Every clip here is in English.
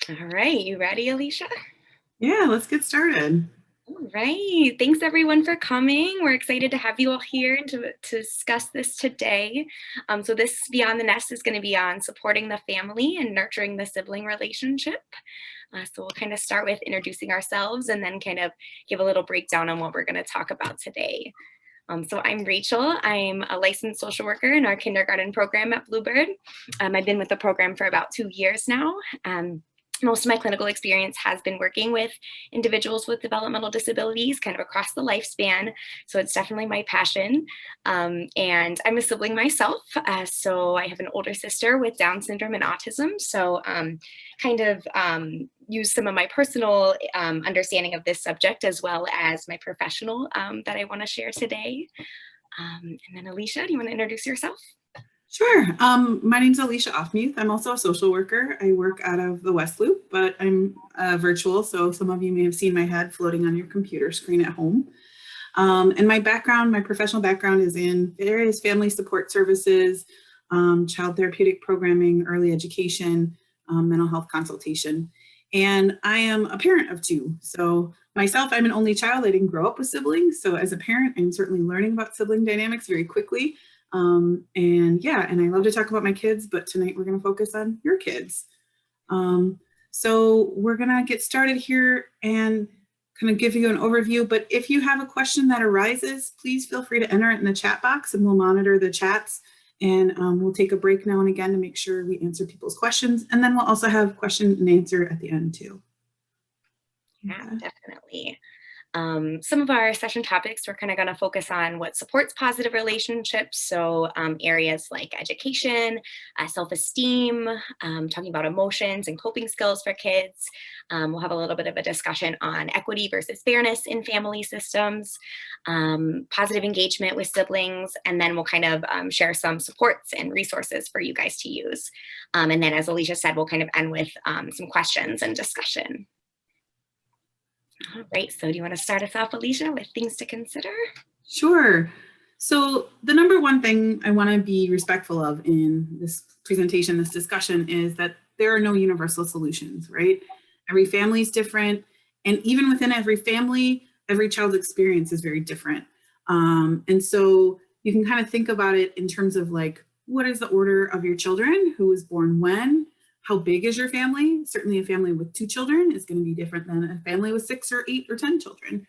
All right, you ready, Alicia? Yeah, let's get started. All right, thanks everyone for coming. We're excited to have you all here and to discuss this today. So this Beyond the Nest is going to be on supporting the family and nurturing the sibling relationship. So we'll kind of start with introducing ourselves and then kind of give a little breakdown on what we're going to talk about today. So I'm Rachel. I'm a licensed social worker in our kindergarten program at Bluebird. I've been with the program for about 2 years now. Most of my clinical experience has been working with individuals with developmental disabilities kind of across the lifespan. So it's definitely my passion. And I'm a sibling myself. So I have an older sister with Down syndrome and autism. So use some of my personal understanding of this subject as well as my professional that I want to share today. And then Alicia, do you want to introduce yourself? Sure. My name's Alicia Offmuth. I'm also a social worker. I work out of the West Loop, but I'm virtual, so some of you may have seen my head floating on your computer screen at home. And my professional background is in various family support services, child therapeutic programming, early education, mental health consultation. And I am a parent of two. So myself, I'm an only child. I didn't grow up with siblings. So as a parent, I'm certainly learning about sibling dynamics very quickly. And I love to talk about my kids, but tonight we're going to focus on your kids. So we're going to get started here and kind of give you an overview. But if you have a question that arises, please feel free to enter it in the chat box and we'll monitor the chats. And we'll take a break now and again to make sure we answer people's questions. And then we'll also have question and answer at the end too. Yeah, definitely. Some of our session topics, we're kind of going to focus on what supports positive relationships. So areas like education, self-esteem, talking about emotions and coping skills for kids. We'll have a little bit of a discussion on equity versus fairness in family systems, positive engagement with siblings, and then we'll kind of share some supports and resources for you guys to use. And then, as Alicia said, we'll kind of end with some questions and discussion. All right, so do you want to start us off, Alicia, with things to consider? Sure. So the number one thing I want to be respectful of in this presentation, this discussion, is that there are no universal solutions, right? Every family is different. And even within every family, every child's experience is very different. And so you can kind of think about it in terms of like, what is the order of your children? Who was born when? How big is your family? Certainly a family with 2 children is going to be different than a family with 6 or 8 or 10 children.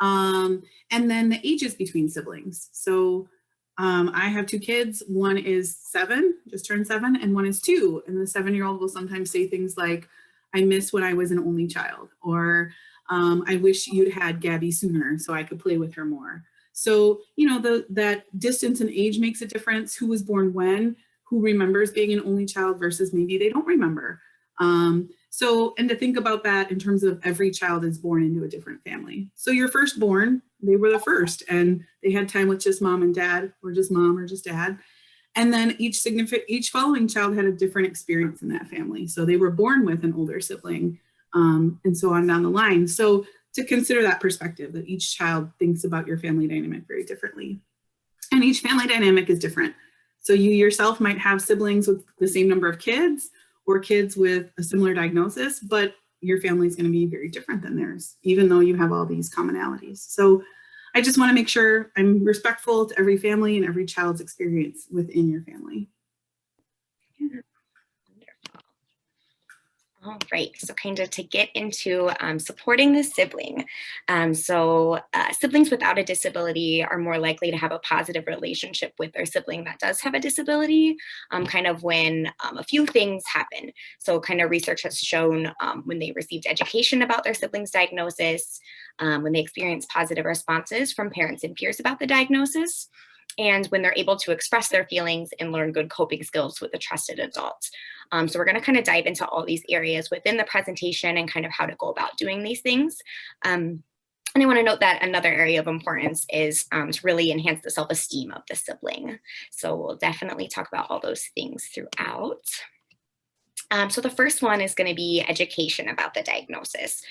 And then the ages between siblings. So I have 2 kids. One is 7, just turned 7, and one is 2. And the 7-year-old will sometimes say things like, I miss when I was an only child, or I wish you'd had Gabby sooner so I could play with her more. So, you know, that distance and age makes a difference. Who was born when? Who remembers being an only child versus maybe they don't remember. And to think about that in terms of every child is born into a different family. So your firstborn, they were the first and they had time with just mom and dad, or just mom or just dad. And then each following child had a different experience in that family. So they were born with an older sibling, and so on down the line. So to consider that perspective, that each child thinks about your family dynamic very differently. And each family dynamic is different. So you yourself might have siblings with the same number of kids or kids with a similar diagnosis, but your family is going to be very different than theirs, even though you have all these commonalities. So I just want to make sure I'm respectful to every family and every child's experience within your family. Yeah. All right, so kind of to get into supporting the sibling. Siblings without a disability are more likely to have a positive relationship with their sibling that does have a disability, kind of when a few things happen. So kind of research has shown when they received education about their sibling's diagnosis, when they experience positive responses from parents and peers about the diagnosis, and when they're able to express their feelings and learn good coping skills with a trusted adult. So we're going to kind of dive into all these areas within the presentation and kind of how to go about doing these things. And I want to note that another area of importance is to really enhance the self-esteem of the sibling. So we'll definitely talk about all those things throughout. So the first one is going to be education about the diagnosis.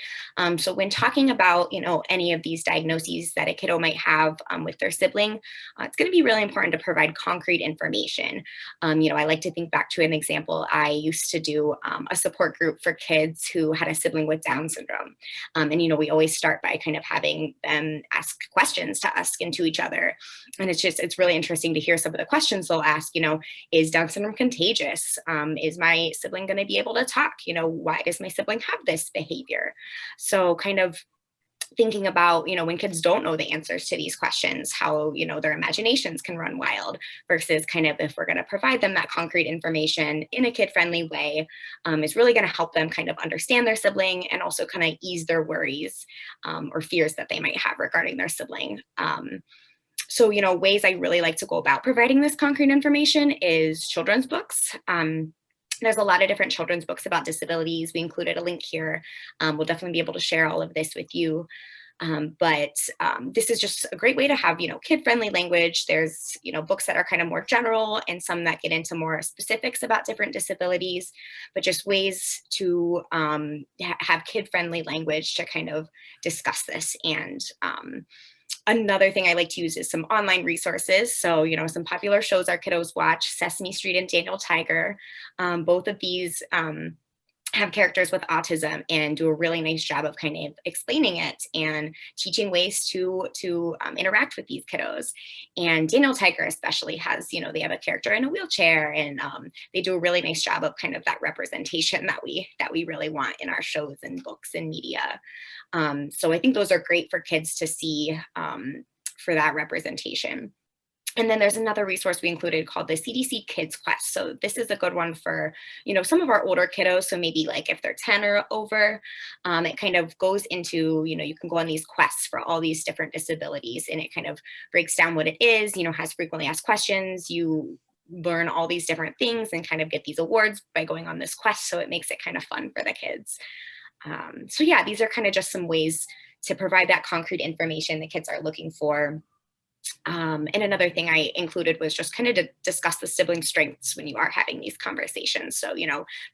So when talking about, any of these diagnoses that a kiddo might have with their sibling, it's going to be really important to provide concrete information. I like to think back to an example. I used to do a support group for kids who had a sibling with Down syndrome. And we always start by kind of having them ask questions to us and to each other. And it's really interesting to hear some of the questions they'll ask, is Down syndrome contagious? Is my sibling going to be able to talk? Why does my sibling have this behavior? So kind of thinking about, when kids don't know the answers to these questions, how, their imaginations can run wild versus kind of if we're going to provide them that concrete information in a kid-friendly way, is really going to help them kind of understand their sibling and also kind of ease their worries or fears that they might have regarding their sibling. So, ways I really like to go about providing this concrete information is children's books. There's a lot of different children's books about disabilities. We included a link here. We'll definitely be able to share all of this with you. But this is just a great way to have, kid-friendly language. There's, books that are kind of more general and some that get into more specifics about different disabilities, but just ways to have kid-friendly language to kind of discuss this. And another thing I like to use is some online resources. So, some popular shows our kiddos watch, Sesame Street and Daniel Tiger. Both of these have characters with autism and do a really nice job of kind of explaining it and teaching ways to interact with these kiddos. And Daniel Tiger especially has, they have a character in a wheelchair, and they do a really nice job of kind of that representation that we really want in our shows and books and media. So I think those are great for kids to see for that representation. And then there's another resource we included called the CDC Kids Quest. So this is a good one for, some of our older kiddos. So maybe like if they're 10 or over, it kind of goes into, you can go on these quests for all these different disabilities, and it kind of breaks down what it is, has frequently asked questions. You learn all these different things and kind of get these awards by going on this quest. So it makes it kind of fun for the kids. So yeah, these are kind of just some ways to provide that concrete information the kids are looking for. And another thing I included was just kind of to discuss the sibling strengths when you are having these conversations. So,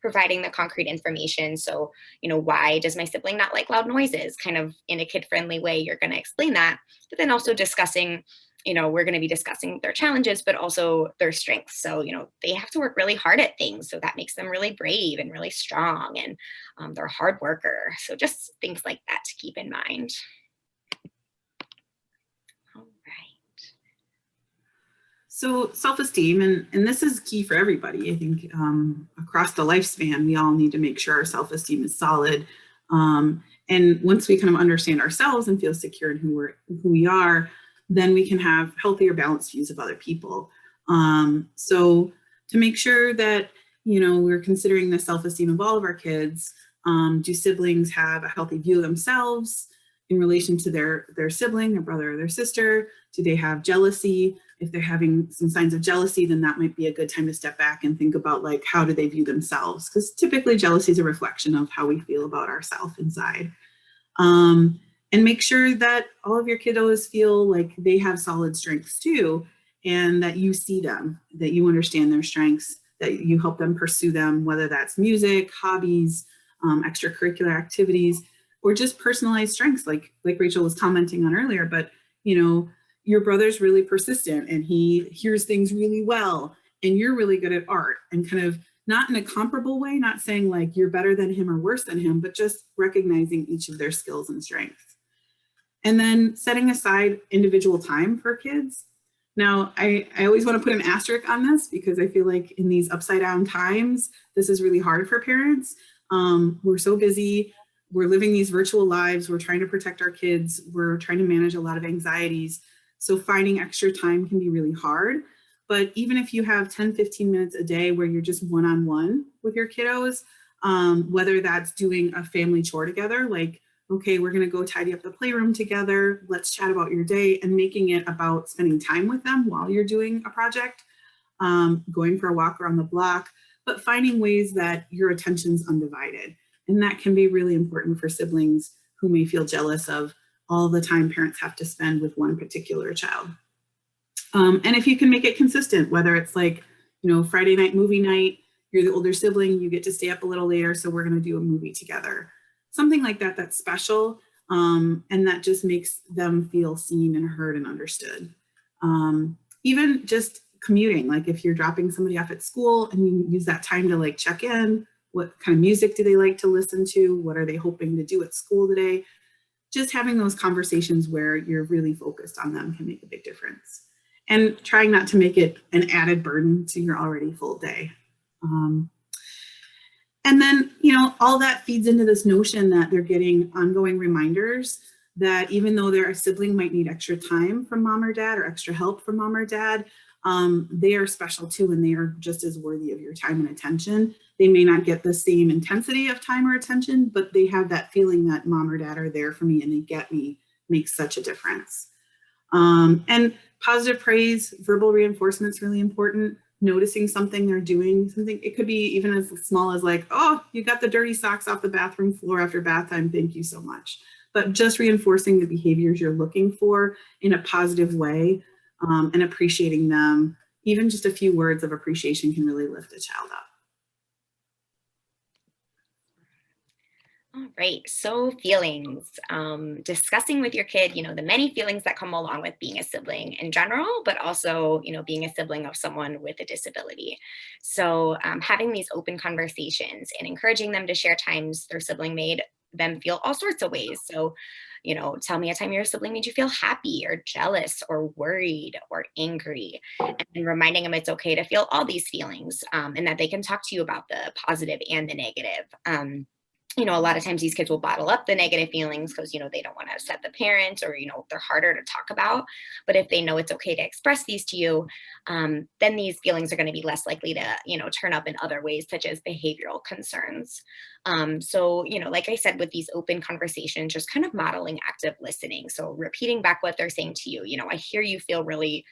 providing the concrete information. So, why does my sibling not like loud noises? Kind of in a kid-friendly way, you're going to explain that. But then also discussing, we're going to be discussing their challenges, but also their strengths. So, they have to work really hard at things. So that makes them really brave and really strong. And they're a hard worker. So just things like that to keep in mind. So self-esteem, and this is key for everybody. I think across the lifespan, we all need to make sure our self-esteem is solid. And once we kind of understand ourselves and feel secure in who we are, then we can have healthier, balanced views of other people. So to make sure that, we're considering the self-esteem of all of our kids, do siblings have a healthy view of themselves in relation to their sibling, their brother or their sister? Do they have jealousy? If they're having some signs of jealousy, then that might be a good time to step back and think about, like, how do they view themselves? Because typically jealousy is a reflection of how we feel about ourselves inside. And make sure that all of your kiddos feel like they have solid strengths too, and that you see them, that you understand their strengths, that you help them pursue them, whether that's music, hobbies, extracurricular activities, or just personalized strengths like Rachel was commenting on earlier. But, your brother's really persistent and he hears things really well, and you're really good at art, and kind of not in a comparable way, not saying like you're better than him or worse than him, but just recognizing each of their skills and strengths. And then setting aside individual time for kids. Now, I always want to put an asterisk on this because I feel like in these upside down times, this is really hard for parents. We're so busy. We're living these virtual lives. We're trying to protect our kids. We're trying to manage a lot of anxieties. So finding extra time can be really hard. But even if you have 10, 15 minutes a day where you're just one-on-one with your kiddos, whether that's doing a family chore together, like, okay, we're going to go tidy up the playroom together, let's chat about your day, and making it about spending time with them while you're doing a project, going for a walk around the block, but finding ways that your attention's undivided. And that can be really important for siblings who may feel jealous of all the time parents have to spend with one particular child. And if you can make it consistent, whether it's like, Friday night movie night, you're the older sibling, you get to stay up a little later, so we're going to do a movie together. Something like that that's special, and that just makes them feel seen and heard and understood. Even just commuting, like if you're dropping somebody off at school and you use that time to like check in, what kind of music do they like to listen to? What are they hoping to do at school today? Just having those conversations where you're really focused on them can make a big difference. And trying not to make it an added burden to your already full day. And then, you know, all that feeds into this notion that they're getting ongoing reminders that even though their sibling might need extra time from mom or dad or extra help from mom or dad, they are special too, and they are just as worthy of your time and attention. They may not get the same intensity of time or attention, but they have that feeling that mom or dad are there for me and they get me, makes such a difference. And positive praise, verbal reinforcement is really important. Noticing something they're doing, something, it could be even as small as like, oh, you got the dirty socks off the bathroom floor after bath time, thank you so much. But just reinforcing the behaviors you're looking for in a positive way, and appreciating them. Even just a few words of appreciation can really lift a child up. All right, so feelings, discussing with your kid, you know, the many feelings that come along with being a sibling in general, but also, you know, being a sibling of someone with a disability. So having these open conversations and encouraging them to share times their sibling made them feel all sorts of ways. So, you know, tell me a time your sibling made you feel happy or jealous or worried or angry, and reminding them it's okay to feel all these feelings, and that they can talk to you about the positive and the negative. You know, a lot of times these kids will bottle up the negative feelings because, you know, they don't want to upset the parents, or, you know, they're harder to talk about. But if they know it's okay to express these to you, then these feelings are going to be less likely to, you know, turn up in other ways, such as behavioral concerns. So, you know, like I said, with these open conversations, just kind of modeling active listening. So repeating back what they're saying to you. You know, I hear you felt really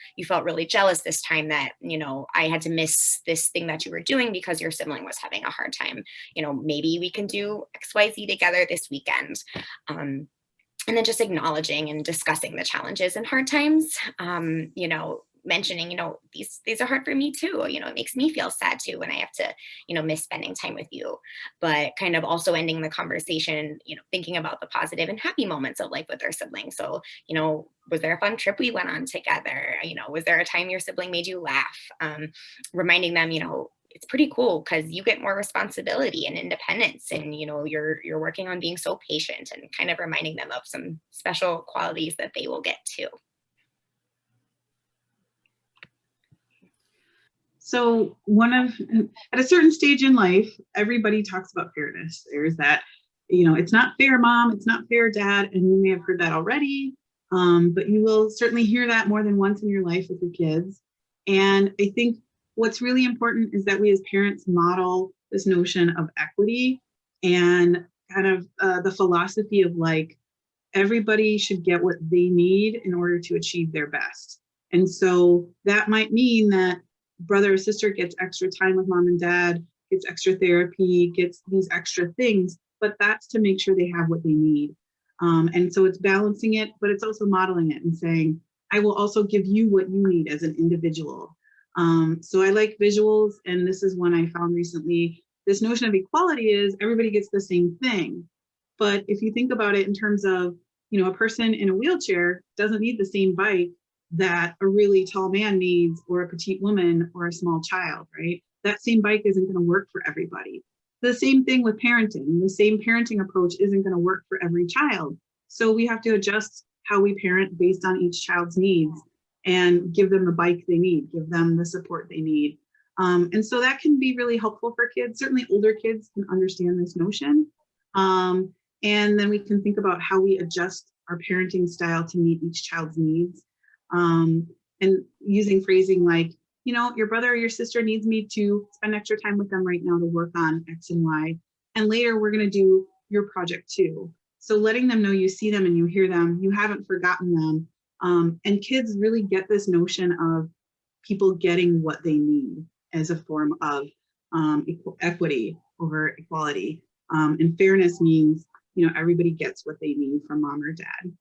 jealous this time that, you know, I had to miss this thing that you were doing because your sibling was having a hard time. You know, maybe we can do XYZ together this weekend. And then just acknowledging and discussing the challenges and hard times. You know, mentioning, you know, these are hard for me too. You know, it makes me feel sad too when I have to, you know, miss spending time with you. But kind of also ending the conversation, you know, thinking about the positive and happy moments of life with their siblings. So, you know, was there a fun trip we went on together? You know, was there a time your sibling made you laugh? Reminding them, you know, it's pretty cool because you get more responsibility and independence, and, you know, you're working on being so patient, and kind of reminding them of some special qualities that they will get too. So at a certain stage in life, everybody talks about fairness. There's that, you know, it's not fair, mom, it's not fair, dad, and you may have heard that already, but you will certainly hear that more than once in your life with your kids. And I think what's really important is that we as parents model this notion of equity and kind of the philosophy of like, everybody should get what they need in order to achieve their best. And so that might mean that brother or sister gets extra time with mom and dad, gets extra therapy, gets these extra things, but that's to make sure they have what they need. And so it's balancing it, but it's also modeling it and saying, I will also give you what you need as an individual. So I like visuals, and this is one I found recently. This notion of equality is everybody gets the same thing. But if you think about it in terms of, you know, a person in a wheelchair doesn't need the same bike that a really tall man needs, or a petite woman, or a small child, right? That same bike isn't going to work for everybody. The same thing with parenting. The same parenting approach isn't going to work for every child. So we have to adjust how we parent based on each child's needs and give them the bike they need, give them the support they need. And so that can be really helpful for kids. Certainly older kids can understand this notion. And then we can think about how we adjust our parenting style to meet each child's needs. And using phrasing like, you know, your brother or your sister needs me to spend extra time with them right now to work on X and Y. And later we're going to do your project too. So letting them know you see them and you hear them, you haven't forgotten them. And kids really get this notion of people getting what they need as a form of equity over equality. And fairness means, you know, everybody gets what they need from mom or dad.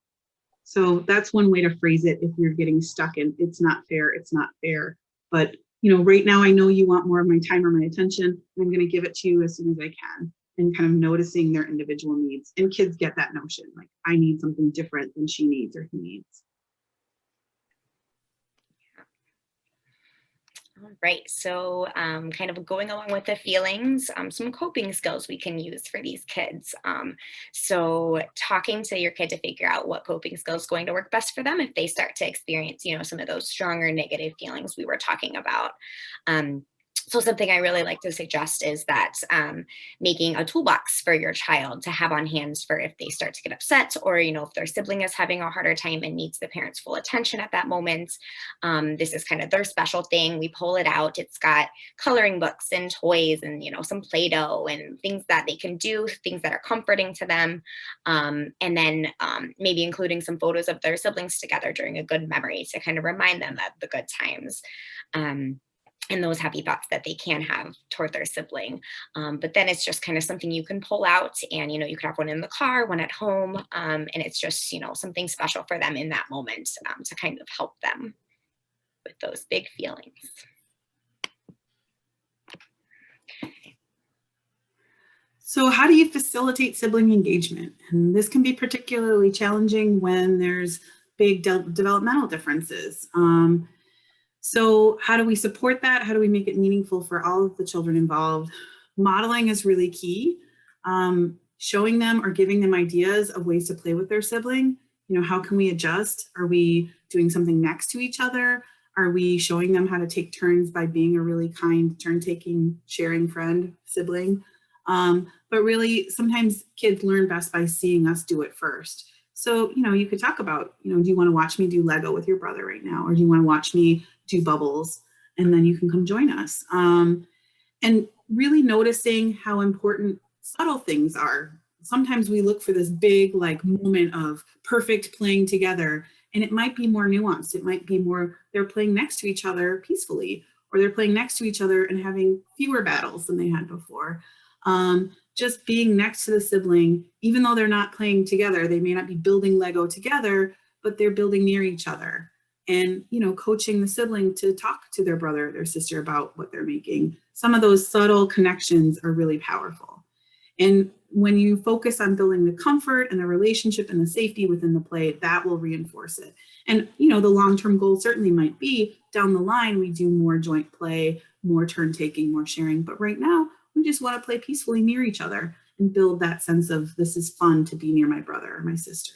So that's one way to phrase it if you're getting stuck in it's not fair, it's not fair. But, right now I know you want more of my time or my attention. I'm going to give it to you as soon as I can, and kind of noticing their individual needs. And kids get that notion, like I need something different than she needs or he needs. All right, so kind of going along with the feelings, some coping skills we can use for these kids. So talking to your kid to figure out what coping skills is going to work best for them if they start to experience, some of those stronger negative feelings we were talking about. So something I really like to suggest is that making a toolbox for your child to have on hand for if they start to get upset, or if their sibling is having a harder time and needs the parents' full attention at that moment. This is kind of their special thing. We pull it out. It's got coloring books and toys and some Play-Doh and things that they can do, things that are comforting to them, and then maybe including some photos of their siblings together during a good memory to kind of remind them of the good times. And those happy thoughts that they can have toward their sibling. But then it's just kind of something you can pull out, and, you could have one in the car, one at home. And it's just, something special for them in that moment to kind of help them with those big feelings. So how do you facilitate sibling engagement? And this can be particularly challenging when there's big developmental differences. So how do we support that? How do we make it meaningful for all of the children involved? Modeling is really key. Showing them or giving them ideas of ways to play with their sibling. How can we adjust? Are we doing something next to each other? Are we showing them how to take turns by being a really kind, turn-taking, sharing friend, sibling? But really, sometimes kids learn best by seeing us do it first. So, you could talk about, do you want to watch me do Lego with your brother right now? Or do you want to watch me do bubbles? And then you can come join us. And really noticing how important subtle things are. Sometimes we look for this big moment of perfect playing together, and it might be more nuanced. It might be more they're playing next to each other peacefully, or they're playing next to each other and having fewer battles than they had before. Just being next to the sibling, even though they're not playing together, they may not be building Lego together, but they're building near each other. And, coaching the sibling to talk to their brother or their sister about what they're making. Some of those subtle connections are really powerful. And when you focus on building the comfort and the relationship and the safety within the play, that will reinforce it. And, the long-term goal certainly might be down the line, we do more joint play, more turn taking, more sharing. But right now, we just want to play peacefully near each other and build that sense of this is fun to be near my brother or my sister.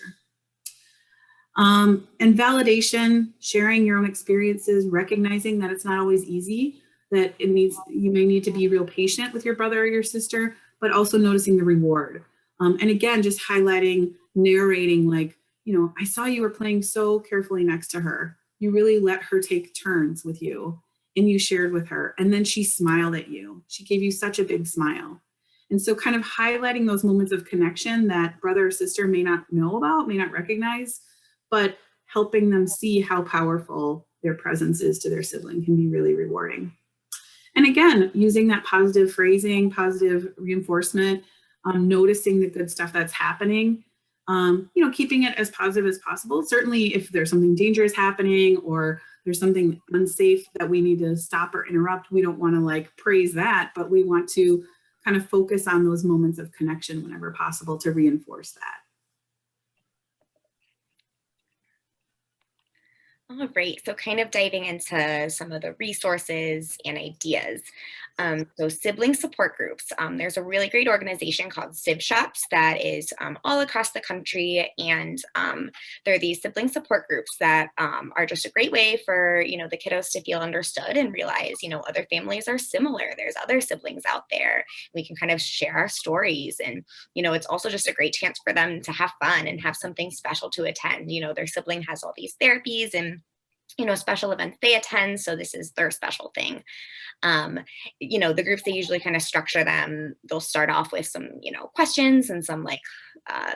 And validation, sharing your own experiences, recognizing that it's not always easy, that you may need to be real patient with your brother or your sister, but also noticing the reward. And again, just highlighting, narrating, I saw you were playing so carefully next to her. You really let her take turns with you, and you shared with her, and then she smiled at you. She gave you such a big smile. And so kind of highlighting those moments of connection that brother or sister may not know about, may not recognize, but helping them see how powerful their presence is to their sibling can be really rewarding. And again, using that positive phrasing, positive reinforcement, noticing the good stuff that's happening, keeping it as positive as possible. Certainly if there's something dangerous happening or there's something unsafe that we need to stop or interrupt, we don't want to praise that, but we want to kind of focus on those moments of connection whenever possible to reinforce that. All right, so kind of diving into some of the resources and ideas. So sibling support groups. There's a really great organization called Sib Shops that is all across the country, and there are these sibling support groups that are just a great way for the kiddos to feel understood and realize other families are similar. There's other siblings out there. We can kind of share our stories, and it's also just a great chance for them to have fun and have something special to attend. Their sibling has all these therapies and special events they attend. So this is their special thing. The groups, they usually kind of structure them. They'll start off with some, questions and some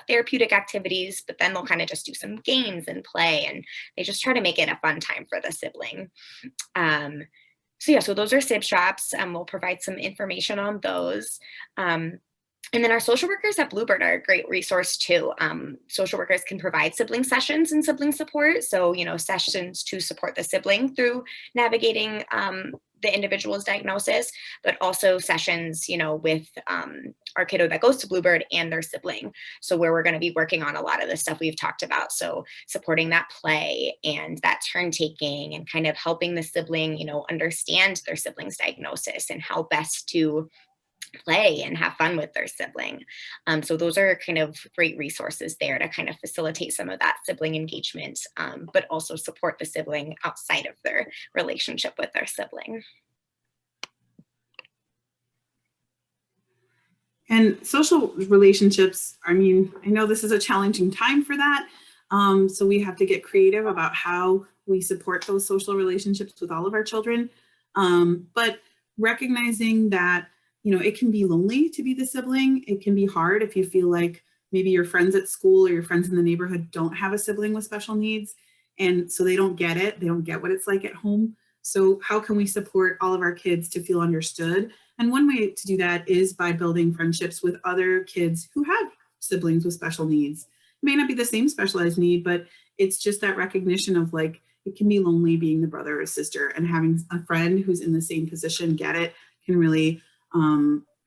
therapeutic activities, but then they'll kind of just do some games and play, and they just try to make it a fun time for the sibling. So those are Sib Shops, and we'll provide some information on those. And then our social workers at Bluebird are a great resource too. Social workers can provide sibling sessions and sibling support. So, sessions to support the sibling through navigating the individual's diagnosis, but also sessions, with our kiddo that goes to Bluebird and their sibling. So where we're going to be working on a lot of the stuff we've talked about. So supporting that play and that turn taking and kind of helping the sibling, understand their sibling's diagnosis and how best to play and have fun with their sibling. So those are kind of great resources there to kind of facilitate some of that sibling engagement, but also support the sibling outside of their relationship with their sibling. And social relationships, I mean, I know this is a challenging time for that. So we have to get creative about how we support those social relationships with all of our children. But recognizing that, it can be lonely to be the sibling. It can be hard if you feel like maybe your friends at school or your friends in the neighborhood don't have a sibling with special needs. And so they don't get it. They don't get what it's like at home. So how can we support all of our kids to feel understood? And one way to do that is by building friendships with other kids who have siblings with special needs. It may not be the same specialized need, but it's just that recognition of like, it can be lonely being the brother or sister, and having a friend who's in the same position get it can really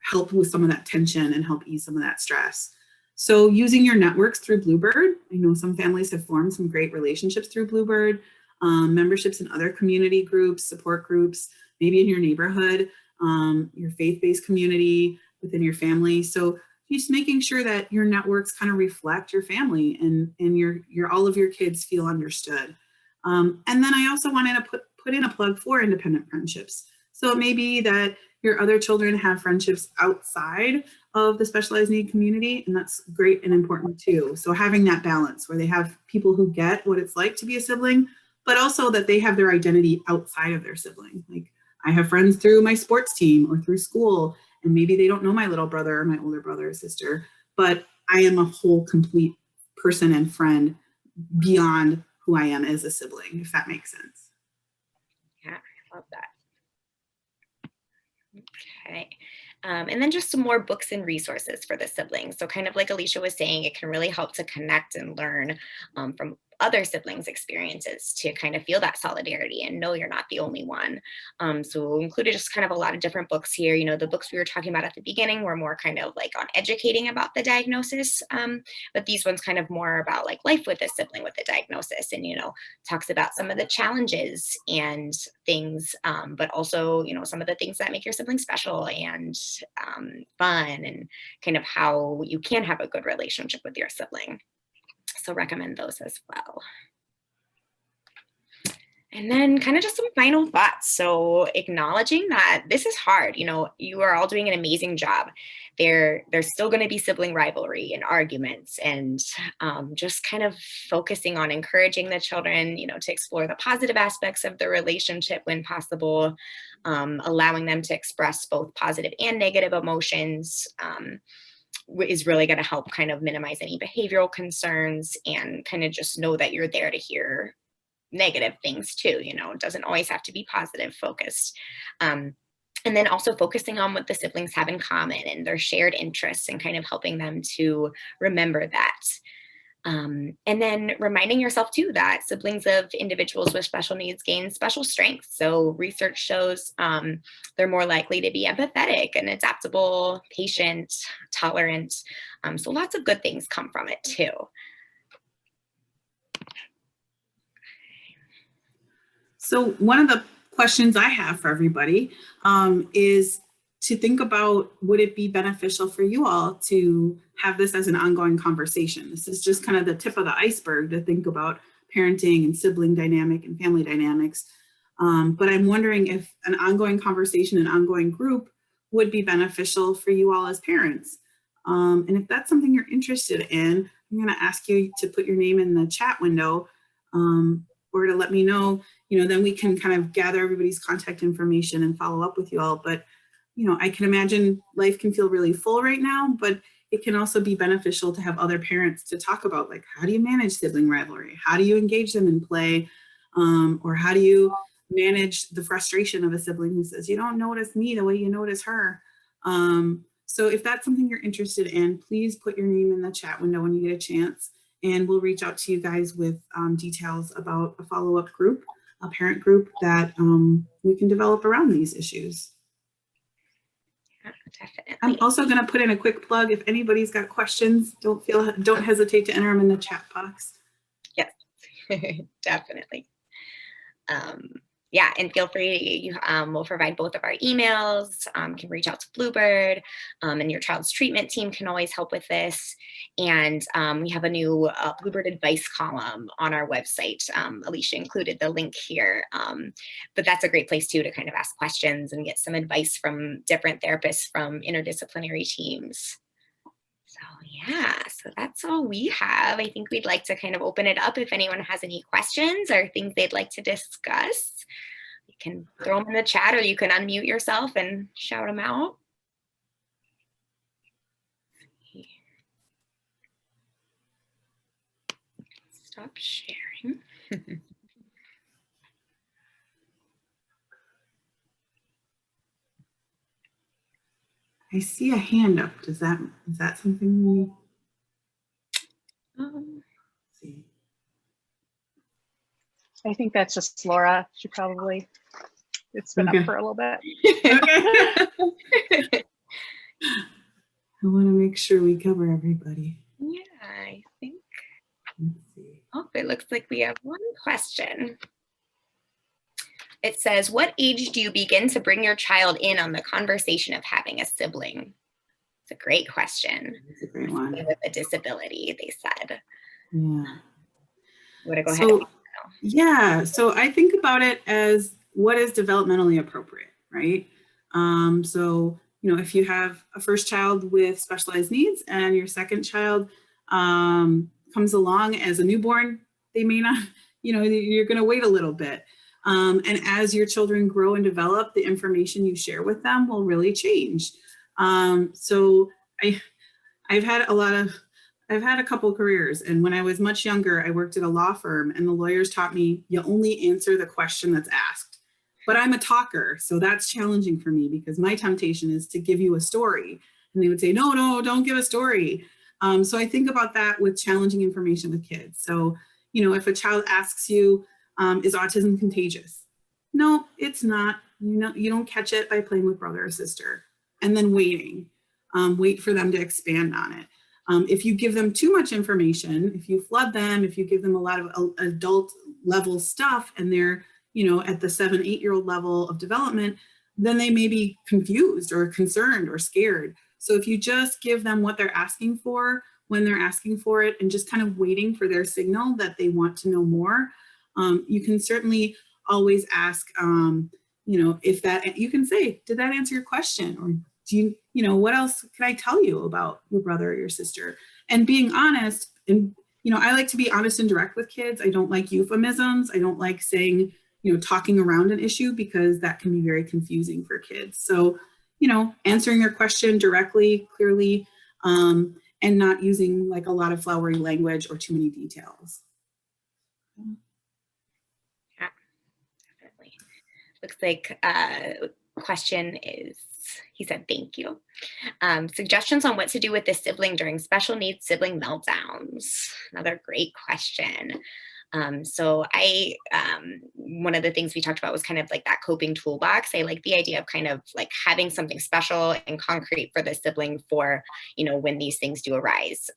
help with some of that tension and help ease some of that stress. So using your networks through Bluebird, I know some families have formed some great relationships through Bluebird, memberships in other community groups, support groups, maybe in your neighborhood, your faith-based community within your family. So just making sure that your networks kind of reflect your family and your all of your kids feel understood. And then I also wanted to put in a plug for independent friendships. So it may be that your other children have friendships outside of the specialized need community, and that's great and important too. So having that balance where they have people who get what it's like to be a sibling, but also that they have their identity outside of their sibling. Like, I have friends through my sports team or through school, and maybe they don't know my little brother or my older brother or sister, but I am a whole complete person and friend beyond who I am as a sibling, if that makes sense. Yeah, I love that. Okay. And then just some more books and resources for the siblings. So kind of like Alicia was saying, it can really help to connect and learn from other siblings' experiences to kind of feel that solidarity and know you're not the only one. So included just kind of a lot of different books here. The books we were talking about at the beginning were more kind of like on educating about the diagnosis, but these ones kind of more about like life with a sibling with a diagnosis, and talks about some of the challenges and things, but also some of the things that make your sibling special and fun, and kind of how you can have a good relationship with your sibling. So recommend those as well. And then kind of just some final thoughts. So acknowledging that this is hard. You are all doing an amazing job. There's still going to be sibling rivalry and arguments, and just kind of focusing on encouraging the children, to explore the positive aspects of the relationship when possible, allowing them to express both positive and negative emotions, is really going to help kind of minimize any behavioral concerns, and kind of just know that you're there to hear negative things too. It doesn't always have to be positive focused. And then also focusing on what the siblings have in common and their shared interests, and kind of helping them to remember that. And then reminding yourself too that siblings of individuals with special needs gain special strengths. So research shows they're more likely to be empathetic and adaptable, patient, tolerant. So lots of good things come from it too. So one of the questions I have for everybody is to think about, would it be beneficial for you all to have this as an ongoing conversation? This is just kind of the tip of the iceberg to think about parenting and sibling dynamic and family dynamics. But I'm wondering if an ongoing conversation, an ongoing group would be beneficial for you all as parents. And if that's something you're interested in, I'm going to ask you to put your name in the chat window, or to let me know, then we can kind of gather everybody's contact information and follow up with you all. But, I can imagine life can feel really full right now, but it can also be beneficial to have other parents to talk about, like, how do you manage sibling rivalry? How do you engage them in play? Or how do you manage the frustration of a sibling who says, you don't notice me the way you notice her? So if that's something you're interested in, please put your name in the chat window when you get a chance, and we'll reach out to you guys with details about a follow-up group. a parent group that we can develop around these issues. Yeah, definitely. I'm also going to put in a quick plug. If anybody's got questions, don't hesitate to enter them in the chat box. Yes, definitely. Yeah, and feel free, we'll provide both of our emails, can reach out to Bluebird, and your child's treatment team can always help with this. And we have a new Bluebird advice column on our website. Alicia included the link here, but that's a great place too to kind of ask questions and get some advice from different therapists from interdisciplinary teams. So yeah, so that's all we have. I think we'd like to kind of open it up if anyone has any questions or things they'd like to discuss. You can throw them in the chat, or you can unmute yourself and shout them out. Stop sharing. I see a hand up. Is that something we see? I think that's just Laura. She probably, it's been Okay. up for a little bit. Okay. I want to make sure we cover everybody. Yeah, I think. Let's see. Oh, it looks like we have one question. It says, what age do you begin to bring your child in on the conversation of having a sibling? It's a great question. It's a great one. With a disability, they said. Yeah. Want to go ahead? Yeah, so I think about it as what is developmentally appropriate, right? So, you know, if you have a first child with specialized needs and your second child comes along as a newborn, they may not, you know, you're going to wait a little bit. And as your children grow and develop, the information you share with them will really change. So I've had a couple careers, and when I was much younger, I worked at a law firm, and the lawyers taught me you only answer the question that's asked. But I'm a talker, so that's challenging for me because my temptation is to give you a story. And they would say, no, don't give a story. So I think about that with challenging information with kids. So, you know, if a child asks you, is autism contagious? No, it's not. You don't catch it by playing with brother or sister and then waiting. Wait for them to expand on it. If you give them too much information, if you flood them, if you give them a lot of adult level stuff and they're, you know, at the 7-8-year-old level of development, then they may be confused or concerned or scared. So if you just give them what they're asking for when they're asking for it and just kind of waiting for their signal that they want to know more, you can certainly always ask, you know, if that, you can say, did that answer your question? Or do you know, what else can I tell you about your brother or your sister? And being honest, and, you know, I like to be honest and direct with kids. I don't like euphemisms. I don't like saying, you know, talking around an issue because that can be very confusing for kids. So, you know, answering their question directly, clearly, and not using like a lot of flowery language or too many details. Yeah, definitely. Looks like question is, he said, thank you. Suggestions on what to do with this sibling during special needs sibling meltdowns. Another great question. So one of the things we talked about was kind of like that coping toolbox. I like the idea of kind of like having something special and concrete for the sibling for, you know, when these things do arise.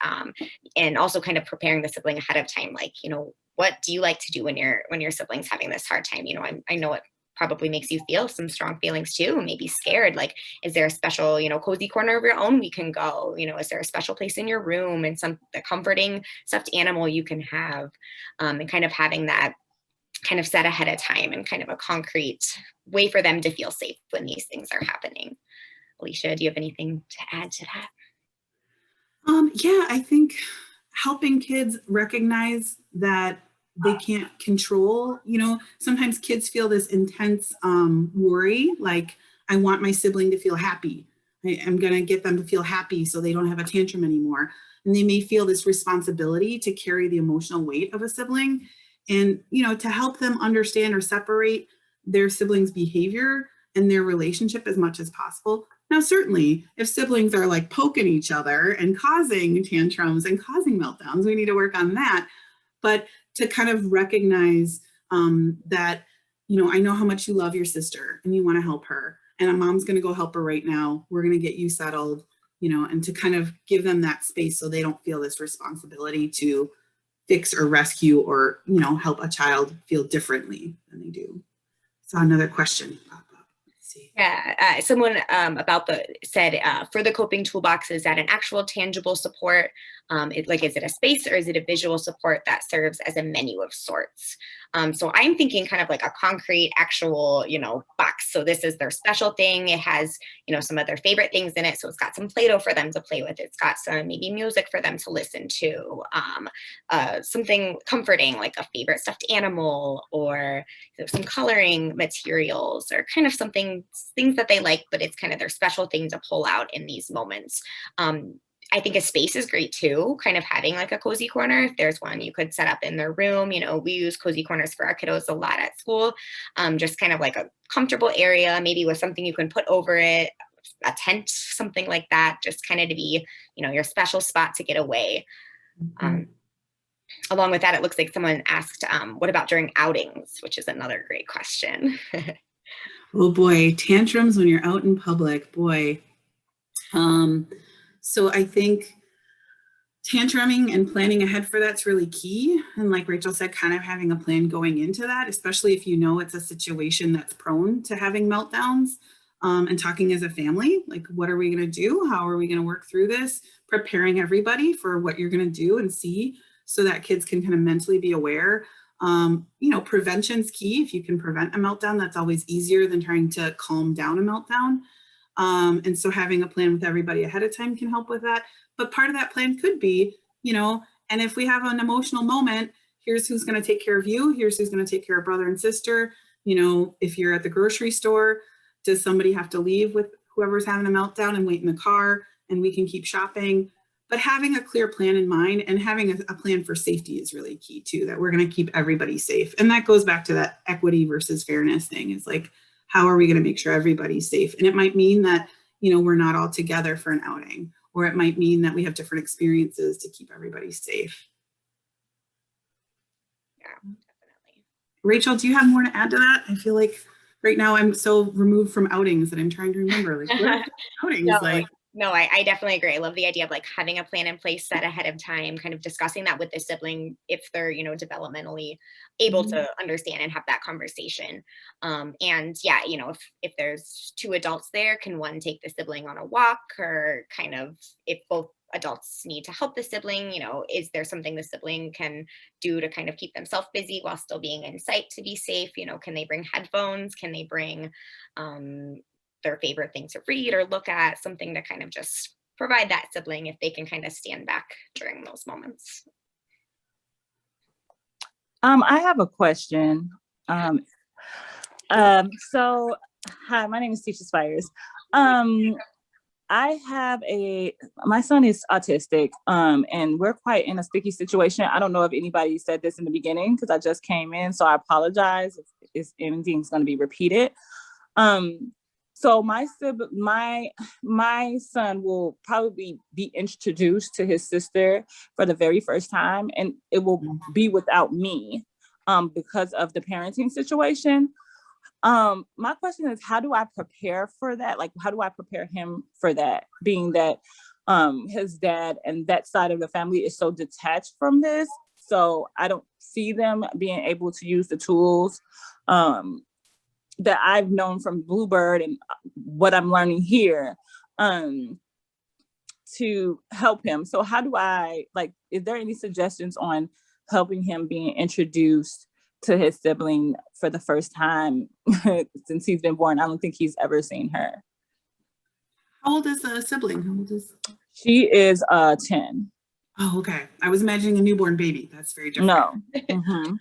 And also kind of preparing the sibling ahead of time. Like, you know, what do you like to do when your sibling's having this hard time? You know, I know it probably makes you feel some strong feelings too, maybe scared. Like, is there a special, you know, cozy corner of your own we can go? You know, is there a special place in your room and the comforting stuffed animal you can have? And kind of having that kind of set ahead of time and kind of a concrete way for them to feel safe when these things are happening. Alicia, do you have anything to add to that? Yeah, I think helping kids recognize that they can't control, you know, sometimes kids feel this intense worry, like, I want my sibling to feel happy. I'm going to get them to feel happy so they don't have a tantrum anymore. And they may feel this responsibility to carry the emotional weight of a sibling. And, you know, to help them understand or separate their siblings' behavior and their relationship as much as possible. Now, certainly, if siblings are like poking each other and causing tantrums and causing meltdowns, we need to work on that. But to kind of recognize that I know how much you love your sister and you want to help her, and a mom's going to go help her right now. We're going to get you settled, and to kind of give them that space so they don't feel this responsibility to fix or rescue or, help a child feel differently than they do. So another question pop up. Let's see. Yeah, someone said for the coping toolbox, is that an actual tangible support? Is it a space or is it a visual support that serves as a menu of sorts? So I'm thinking kind of like a concrete, actual, box. So this is their special thing. It has, some of their favorite things in it. So it's got some Play-Doh for them to play with. It's got some maybe music for them to listen to, something comforting like a favorite stuffed animal, or some coloring materials, or kind of things that they like, but it's kind of their special thing to pull out in these moments. I think a space is great too, kind of having like a cozy corner. If there's one you could set up in their room, we use cozy corners for our kiddos a lot at school. Just kind of like a comfortable area, maybe with something you can put over it, a tent, something like that, just kind of to be, your special spot to get away. Along with that, it looks like someone asked, what about during outings, which is another great question. Oh boy, tantrums when you're out in public, boy. So I think tantruming and planning ahead for that's really key. And like Rachel said, kind of having a plan going into that, especially if it's a situation that's prone to having meltdowns, and talking as a family, like, what are we going to do? How are we going to work through this? Preparing everybody for what you're going to do and see, so that kids can kind of mentally be aware. Prevention's key. If you can prevent a meltdown, that's always easier than trying to calm down a meltdown. And so having a plan with everybody ahead of time can help with that. But part of that plan could be, and if we have an emotional moment, here's who's going to take care of you. Here's who's going to take care of brother and sister. If you're at the grocery store, does somebody have to leave with whoever's having a meltdown and wait in the car, and we can keep shopping? But having a clear plan in mind and having a plan for safety is really key too, that we're going to keep everybody safe. And that goes back to that equity versus fairness thing. It's like, how are we going to make sure everybody's safe? And it might mean that, we're not all together for an outing, or it might mean that we have different experiences to keep everybody safe. Yeah, definitely. Rachel, do you have more to add to that? I feel like right now I'm so removed from outings that I'm trying to remember, like, what are outings? No, I definitely agree. I love the idea of like having a plan in place set ahead of time, kind of discussing that with the sibling if they're, developmentally able to understand and have that conversation. And yeah, if there's two adults there, can one take the sibling on a walk, or kind of if both adults need to help the sibling, is there something the sibling can do to kind of keep themselves busy while still being in sight to be safe? Can they bring headphones? Can they bring, their favorite thing to read or look at, something to kind of just provide that sibling if they can kind of stand back during those moments? I have a question. So hi, my name is Teacher Spires. My son is autistic, and we're quite in a sticky situation. I don't know if anybody said this in the beginning because I just came in, so I apologize if anything's going to be repeated. So my son will probably be introduced to his sister for the very first time, and it will be without me, because of the parenting situation. My question is, how do I prepare for that? Like, how do I prepare him for that, being that his dad and that side of the family is so detached from this? So I don't see them being able to use the tools that I've known from Bluebird and what I'm learning here to help him. So how do I, is there any suggestions on helping him being introduced to his sibling for the first time since he's been born? I don't think he's ever seen her. How old is the sibling? How old is? She is 10. Oh, okay. I was imagining a newborn baby. That's very different. No. Mm-hmm.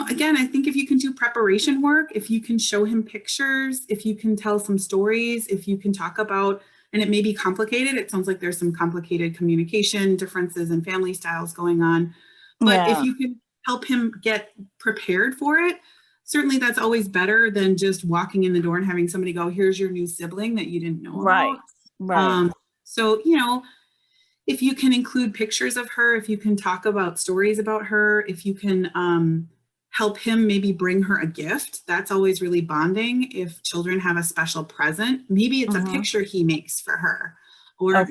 Again, I think if you can do preparation work, if you can show him pictures, if you can tell some stories, if you can talk about, and it may be complicated. It sounds like there's some complicated communication differences and family styles going on. But if you can help him get prepared for it, certainly that's always better than just walking in the door and having somebody go, here's your new sibling that you didn't know about. Right. So, if you can include pictures of her, if you can talk about stories about her, if you can, help him maybe bring her a gift. That's always really bonding. If children have a special present, maybe it's a picture he makes for her, or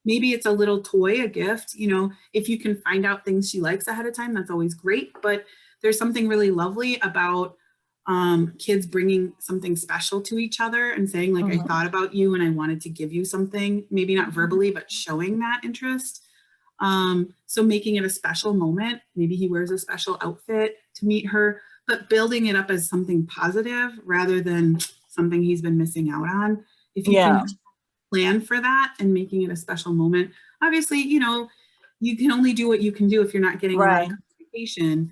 maybe it's a little toy, a gift. You know, if you can find out things she likes ahead of time, that's always great. But there's something really lovely about kids bringing something special to each other and saying, like, I thought about you and I wanted to give you something, maybe not verbally, but showing that interest. So making it a special moment, maybe he wears a special outfit to meet her, but building it up as something positive rather than something he's been missing out on. If you can plan for that and making it a special moment, obviously, you know, you can only do what you can do if you're not getting a lot of communication.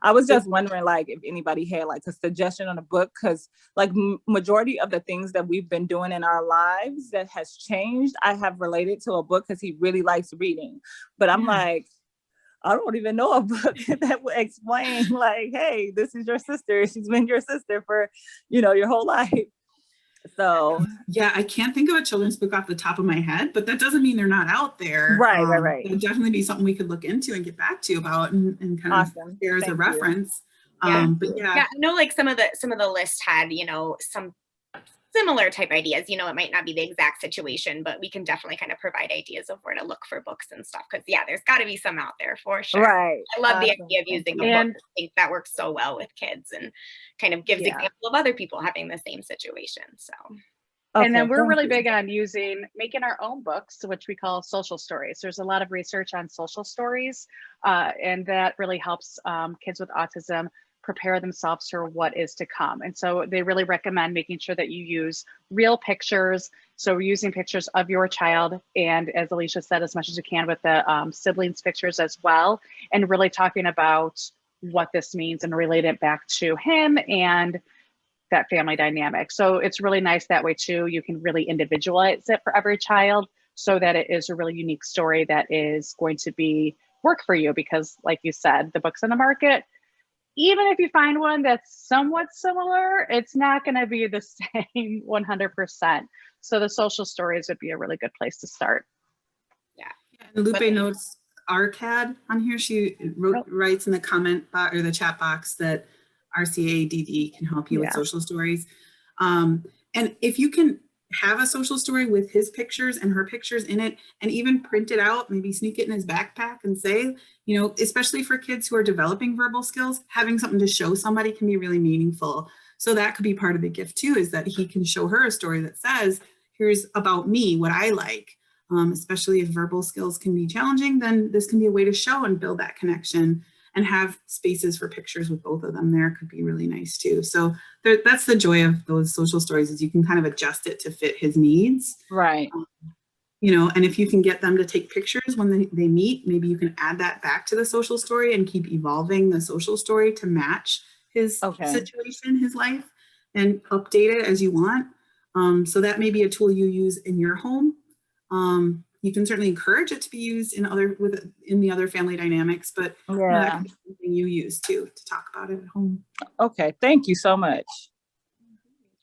I was just wondering, like, if anybody had like a suggestion on a book, because like majority of the things that we've been doing in our lives that has changed, I have related to a book because he really likes reading. But I'm like, I don't even know a book that would explain, like, hey, this is your sister. She's been your sister for, you know, your whole life. So yeah, I can't think of a children's book off the top of my head, but that doesn't mean they're not out there. Right. It would definitely be something we could look into and get back to you about and kind of share as a reference. But I know like some of the list had, you know, some similar type ideas. You know, it might not be the exact situation, but we can definitely kind of provide ideas of where to look for books and stuff. Because there's got to be some out there for sure. Right. I love the idea of using a book. I think that works so well with kids and kind of gives example of other people having the same situation. So. And then we're really big on making our own books, which we call social stories. There's a lot of research on social stories, and that really helps kids with autism prepare themselves for what is to come. And so they really recommend making sure that you use real pictures. So we're using pictures of your child, and as Alicia said, as much as you can with the siblings pictures as well, and really talking about what this means and relate it back to him and that family dynamic. So it's really nice that way too. You can really individualize it for every child so that it is a really unique story that is going to work for you, because like you said, the books on the market, even if you find one that's somewhat similar, it's not going to be the same 100%. So the social stories would be a really good place to start. Yeah. And Lupe notes RCAD on here. She writes in the comment box or the chat box that RCADD can help you with social stories. And if you can have a social story with his pictures and her pictures in it, and even print it out, maybe sneak it in his backpack and say, you know, especially for kids who are developing verbal skills, having something to show somebody can be really meaningful. So that could be part of the gift too, is that he can show her a story that says, here's about me, what I like. Especially if verbal skills can be challenging, then this can be a way to show and build that connection. And have spaces for pictures with both of them there could be really nice too. So that's the joy of those social stories, is you can kind of adjust it to fit his needs. Right. You know, and if you can get them to take pictures when they meet, maybe you can add that back to the social story and keep evolving the social story to match his situation, his life, and update it as you want. So that may be a tool you use in your home. You can certainly encourage it to be used in the other family dynamics, but that can be something you use too to talk about it at home. Okay, thank you so much.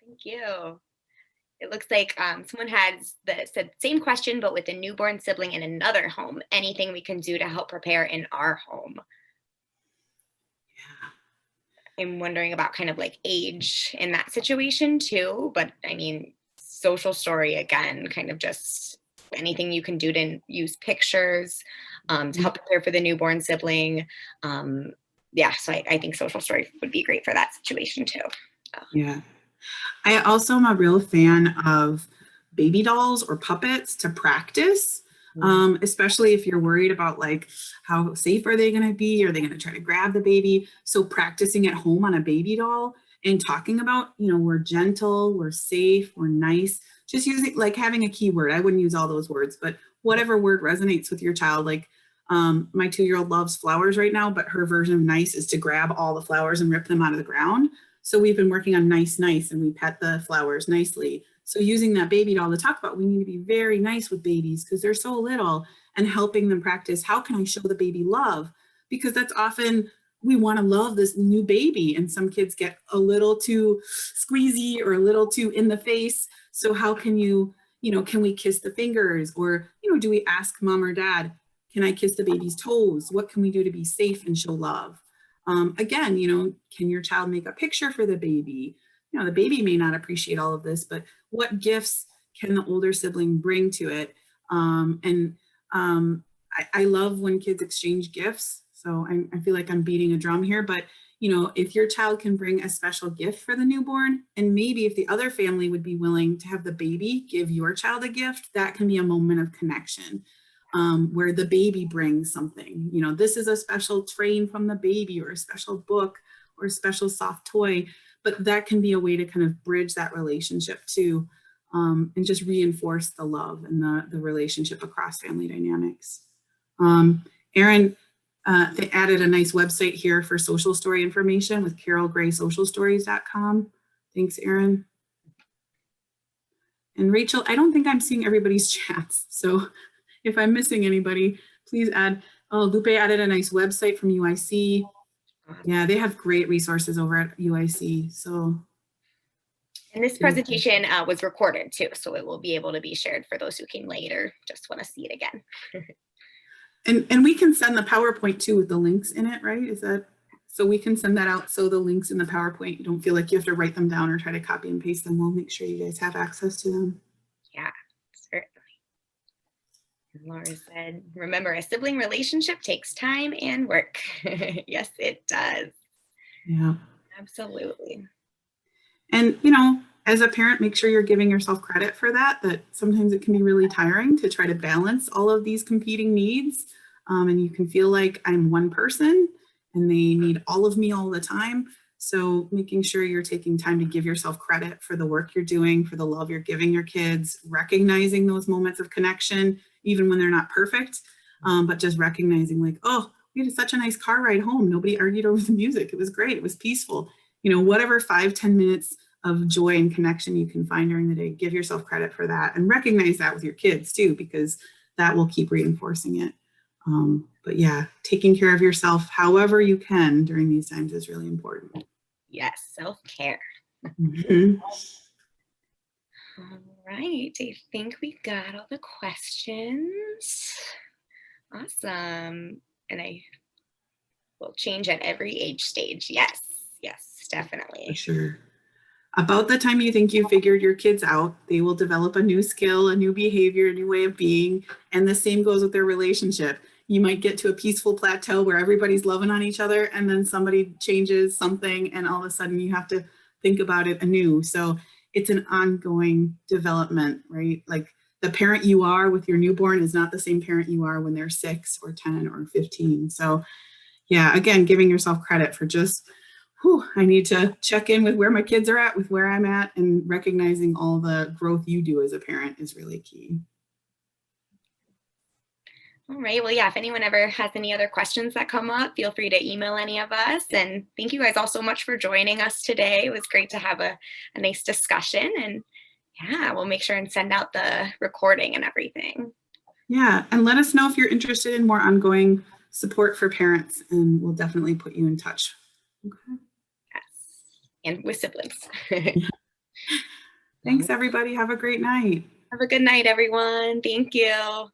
Thank you. It looks like someone has said same question, but with a newborn sibling in another home. Anything we can do to help prepare in our home? Yeah. I'm wondering about kind of like age in that situation too, but I mean, social story again, kind of just anything you can do to use pictures to help prepare for the newborn sibling. So I think social story would be great for that situation too. Yeah. I also am a real fan of baby dolls or puppets to practice, especially if you're worried about like how safe are they going to be? Are they going to try to grab the baby? So practicing at home on a baby doll and talking about, you know, we're gentle, we're safe, we're nice. Just using, like, having a keyword. I wouldn't use all those words, but whatever word resonates with your child. Like my 2-year-old loves flowers right now, but her version of nice is to grab all the flowers and rip them out of the ground. So we've been working on nice, and we pet the flowers nicely. So using that baby doll to talk about, we need to be very nice with babies because they're so little, and helping them practice, how can I show the baby love? Because that's often, we want to love this new baby, and some kids get a little too squeezy or a little too in the face. So how can can we kiss the fingers? Or, do we ask mom or dad, can I kiss the baby's toes? What can we do to be safe and show love? Again, you know, can your child make a picture for the baby? You know, the baby may not appreciate all of this, but what gifts can the older sibling bring to it? I love when kids exchange gifts. So I feel like I'm beating a drum here, but you know, if your child can bring a special gift for the newborn, and maybe if the other family would be willing to have the baby give your child a gift, that can be a moment of connection, where the baby brings something. You know, this is a special train from the baby, or a special book, or a special soft toy, but that can be a way to kind of bridge that relationship too, and just reinforce the love and the relationship across family dynamics. Erin, they added a nice website here for social story information with carolgraysocialstories.com. Thanks, Erin. And Rachel, I don't think I'm seeing everybody's chats. So if I'm missing anybody, please add. Oh, Lupe added a nice website from UIC. Yeah, they have great resources over at UIC. So. And this presentation was recorded too, so it will be able to be shared for those who came later, just want to see it again. And we can send the PowerPoint too with the links in it, right? Is that, so we can send that out, so the links in the PowerPoint, you don't feel like you have to write them down or try to copy and paste them. We'll make sure you guys have access to them. Yeah, certainly. And Laura said, remember, a sibling relationship takes time and work. Yes, it does. Yeah. Absolutely. And, you know, as a parent, make sure you're giving yourself credit for that, that sometimes it can be really tiring to try to balance all of these competing needs. And you can feel like I'm one person and they need all of me all the time. So making sure you're taking time to give yourself credit for the work you're doing, for the love you're giving your kids, recognizing those moments of connection, even when they're not perfect, but just recognizing like, oh, we had such a nice car ride home. Nobody argued over the music. It was great. It was peaceful. You know, whatever 5-10 minutes of joy and connection you can find during the day, give yourself credit for that and recognize that with your kids too, because that will keep reinforcing it. But yeah, taking care of yourself however you can during these times is really important. Yes, self-care. Mm-hmm. All right, I think we got all the questions. Awesome. And I will change at every age stage. Yes, yes, definitely. For sure. About the time you think you figured your kids out, they will develop a new skill, a new behavior, a new way of being. And the same goes with their relationship. You might get to a peaceful plateau where everybody's loving on each other, and then somebody changes something and all of a sudden you have to think about it anew. So it's an ongoing development, right? Like the parent you are with your newborn is not the same parent you are when they're 6 or 10 or 15. So yeah, again, giving yourself credit for just, I need to check in with where my kids are at, with where I'm at, and recognizing all the growth you do as a parent is really key. All right. Well, yeah, if anyone ever has any other questions that come up, feel free to email any of us. And thank you guys all so much for joining us today. It was great to have a nice discussion. And yeah, we'll make sure and send out the recording and everything. Yeah. And let us know if you're interested in more ongoing support for parents, and we'll definitely put you in touch. Okay. Yes. And with siblings. Thanks, everybody. Have a great night. Have a good night, everyone. Thank you.